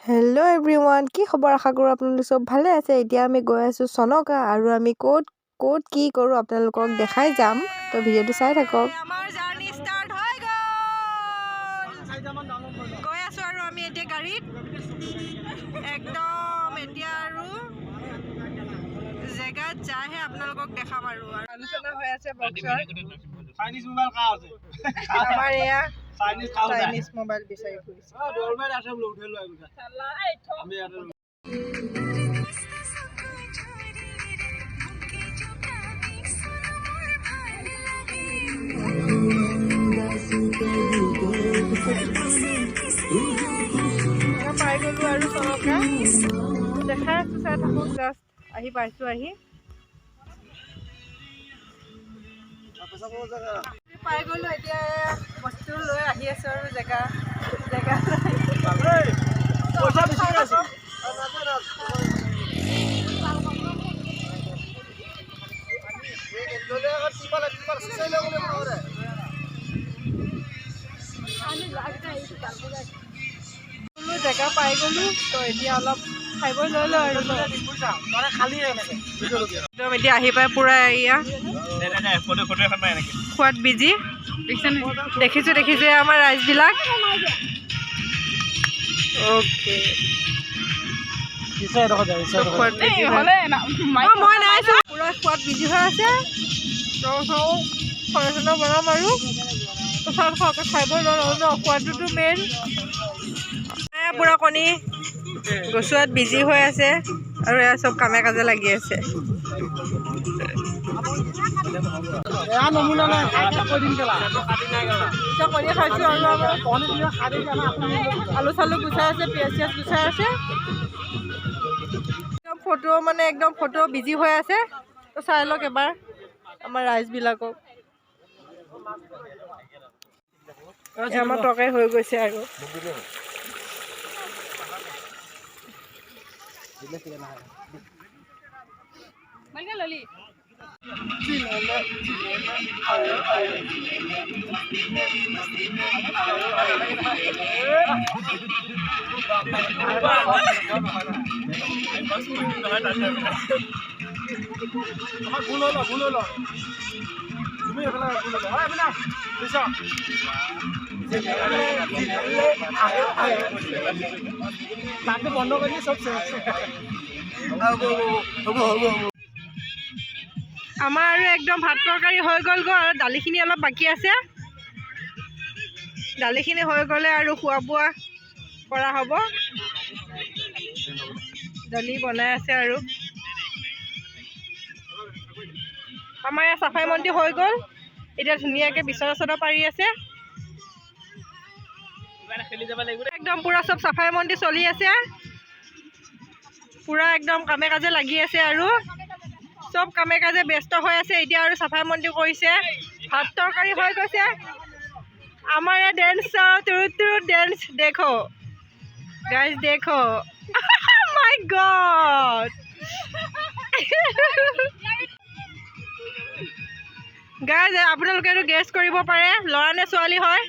Hello' everyone, কি খবৰ? আশা কৰোঁ আপোনালোক চব ভালে আছে। এতিয়া আমি গৈ আছোঁ চনকা আৰু আমি ক'ত কি কৰোঁ আপোনালোকক দেখাই যাম। তো ভিডিঅ'টো চাই থাকক। আমাৰ জাৰ্নি ষ্টাৰ্ট হৈ গ'ল। গৈ আছোঁ আৰু আমি এতিয়া গাড়ীত একদম এতিয়া আৰু জেগাত যাইহে আপোনালোকক দেখাম আৰু আলোচনা হৈ আছে বক্সৰ। আমাৰ এয়া চাইনিজ মোবাইল বিচাৰি ফুৰিছে। পাই গ'লো আৰু চনকা দেখাই আছোঁ, চাই থাকক। জাষ্ট আহি পাইছোঁ। পাই গ'লো, এতিয়া বস্তু লৈ আহি আছোঁ আৰু জেগা জেগা পাই গ'লো। তো এতিয়া অলপ খাই বৈ লৈ লওঁ আৰু একদম এতিয়া আহি পাই পুৰা এয়া খোৱাত বিজি। দেখিছোঁ আমাৰ ৰাইজবিলাক। অ'কে, মই নাই চোৱা, পুৰা খোৱাত বিজি হৈ আছে। খানা বনাম আৰু খোৱাকৈ খাই বৈ লৈ লওঁ ন। খোৱাটোতো মেইন। পুৰা কণী গছোৱাত বিজি হৈ আছে আৰু এয়া চব কামে কাজে লাগি আছে। কণী খাইছোঁ আৰু আলু চালু গুচাই আছে, পিঁয়াজ চিয়াজ গুচাই আছে। একদম ফটো বিজি হৈ আছে। তো চাই লওক এবাৰ আমাৰ ৰাইজবিলাকক। আমাৰ তৰকাৰী হৈ গৈছে আৰু বন্ধ কৰি চব আমাৰ আৰু একদম ভাত তৰকাৰী হৈ গ'ল আৰু দালিখিনি অলপ বাকী আছে। দালিখিনি হৈ গ'লে আৰু খোৱা বোৱা কৰা হ'ব। দালি বনাই আছে আৰু আমাৰ ইয়াত চাফাই মন্ত্ৰী হৈ গ'ল। এতিয়া ধুনীয়াকৈ বিচনা চনা পাৰি আছে। একদম পুৰা চব চাফাই মন্ত্ৰী চলি আছে। পুৰা একদম কামে কাজে লাগি আছে আৰু চব কামে কাজে ব্যস্ত হৈ আছে। এতিয়া আৰু চাফাই মন্ত্ৰী কৰিছে। ভাত তৰকাৰী হৈ গৈছে। আমাৰ ইয়াত ডেন্স ডেন্স দেখো গাইজ, দেখো মাই গড। গাইজ, আপোনালোকে এইটো গেছ কৰিব পাৰে ল'ৰা নে ছোৱালী হয়।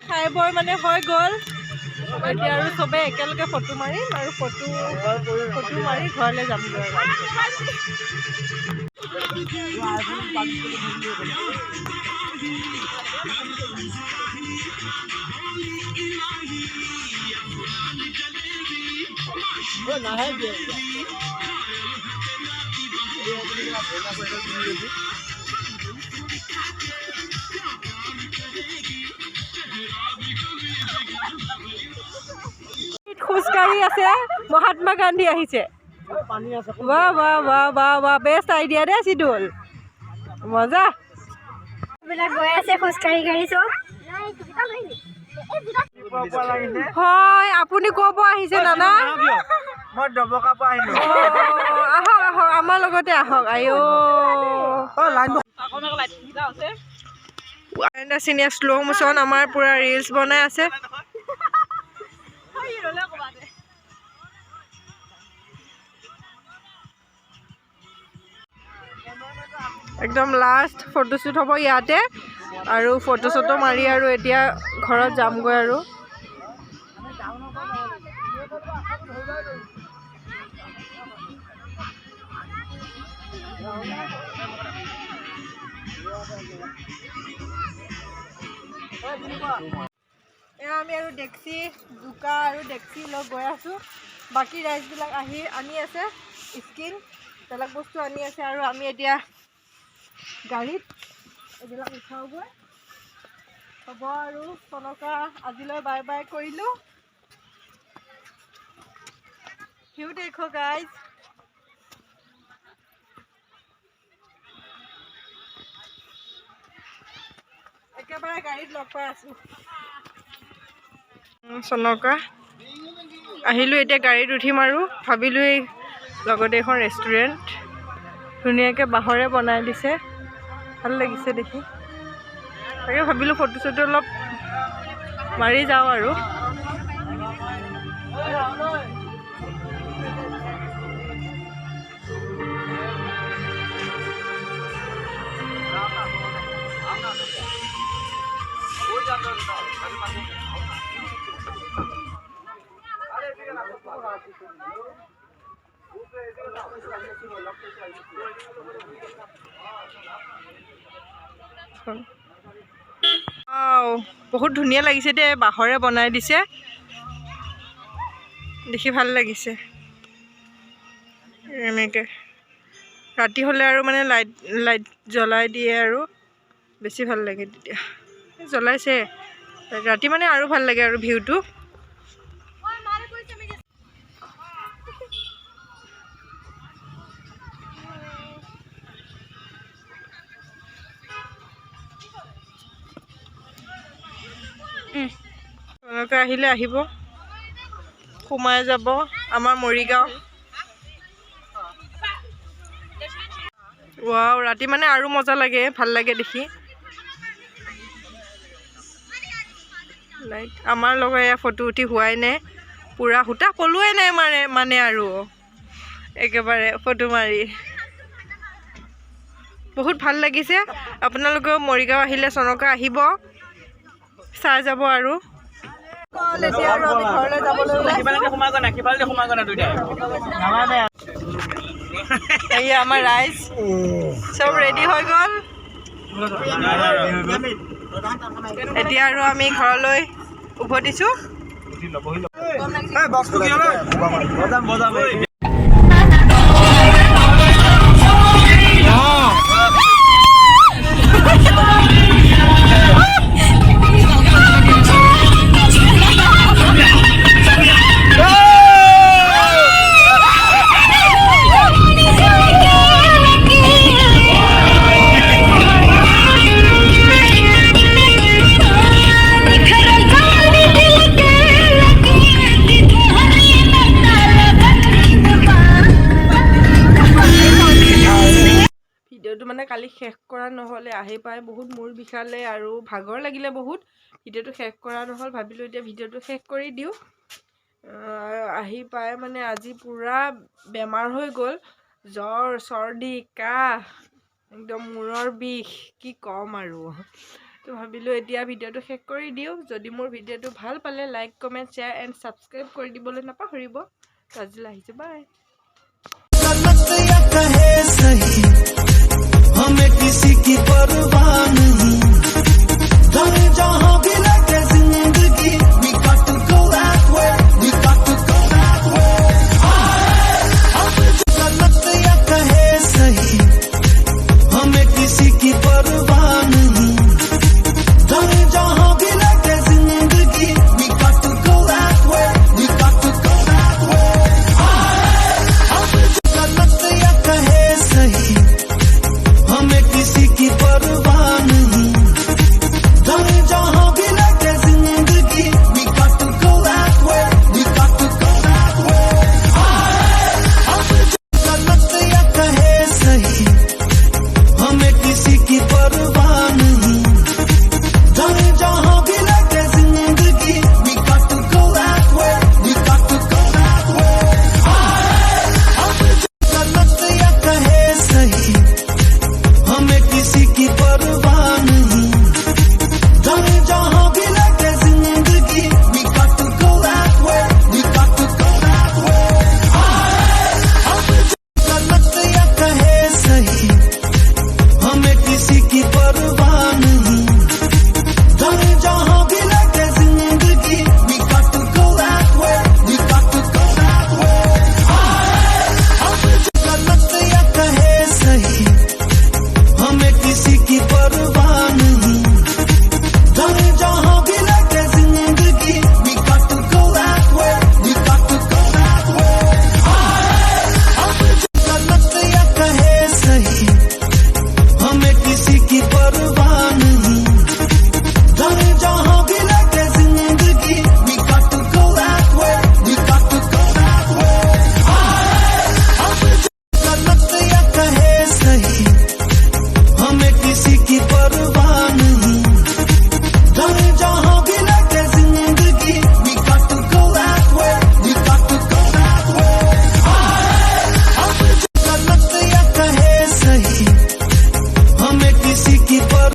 খাই বৈ মানে হৈ গ'ল। এতিয়া আৰু চবে একেলগে ফটো মাৰিম আৰু ফটো মাৰি ঘৰলৈ যামগৈ। খোজকাঢ়ি আছে মহাত্মা গান্ধী আহিছে বাহ বাহ বাহ বাহ বাহ বেষ্ট আইডিয়া দে চিদুল মজা গৈ আছে খোজকাঢ়ি কাঢ়ি চব হয় আপুনি ক'ৰ পৰা আহিছে দাদা মই ডবকা পৰা আহিলো আহক আহক আমাৰ লগতে আহক আইঅ চিনিয়া শ্ল' মোচন আমাৰ পুৰা ৰিলছ বনাই আছে একদম লাষ্ট ফটোশ্বুট হ'ব ইয়াতে আৰু ফটোশ্বুটো মাৰি আৰু এতিয়া ঘৰত যামগৈ আৰু এয়া আমি আৰু ডেক্সি জোকা আৰু ডেক্সি লৈ গৈ আছোঁ বাকী ৰাইজবিলাক আনি আছে স্কিন বেলেগ বস্তু আনি আছে আৰু আমি এতিয়া গাড়ীত এইবিলাক উঠাওগৈ হ'ব আৰু চনকা আজিলৈ বাই বাই কৰিলোঁ হিউ দেখো গাইজ একেবাৰে গাড়ীত লগ পাই আছোঁ চনকা আহিলোঁ এতিয়া গাড়ীত উঠিম আৰু ভাবিলোঁ এই লগতে এখন ৰেষ্টুৰেণ্ট ধুনীয়াকৈ বাঁহৰে বনাই দিছে ভাল লাগিছে দেখি তাকে ভাবিলোঁ ফটো চটো অলপ মাৰি যাওঁ আৰু বহুত ধুনীয়া লাগিছে দেই বাঁহৰে বনাই দিছে দেখি ভাল লাগিছে এনেকৈ ৰাতি হ'লে আৰু মানে লাইট জ্বলাই দিয়ে আৰু বেছি ভাল লাগে তেতিয়া জ্বলাইছে ৰাতি মানে আৰু ভাল লাগে আৰু ভিউটো এনেকৈ আহিলে আহিব সোমাই যাব আমাৰ মৰিগাঁও ৱাও ৰাতি মানে আৰু মজা লাগে ভাল লাগে দেখি লাইট আমাৰ লগত এয়া ফটো উঠি হোৱাই নাই পুৰা সূতা পলোৱাই নাই মানে আৰু একেবাৰে ফটো মাৰি বহুত ভাল লাগিছে আপোনালোকেও মৰিগাঁও আহিলে চনকা আহিব চাই যাব আৰু আমাৰ ৰাইজ চব ৰেডি হৈ গ'ল এতিয়া আৰু আমি ঘৰলৈ উভতিছোঁ ভিডিঅ'টো মানে কালি শেষ কৰা নহ'লে আহি পাই বহুত মূৰ বিষালে আৰু ভাগৰ লাগিলে বহুত ভিডিঅ'টো শেষ কৰা নহ'ল ভাবিলোঁ এতিয়া ভিডিঅ'টো শেষ কৰি দিওঁ আহি পাই মানে আজি পুৰা বেমাৰ হৈ গ'ল জ্বৰ চৰ্দি কাহ একদম মূৰৰ বিষ কি ক'ম আৰু তো ভাবিলোঁ এতিয়া ভিডিঅ'টো শেষ কৰি দিওঁ যদি মোৰ ভিডিঅ'টো ভাল পালে like comment share and subscribe কৰি দিবলৈ নাপাহৰিব আজিলৈ আহিছোঁ বাই हमें किसी की परवाह नहीं जहाँ भी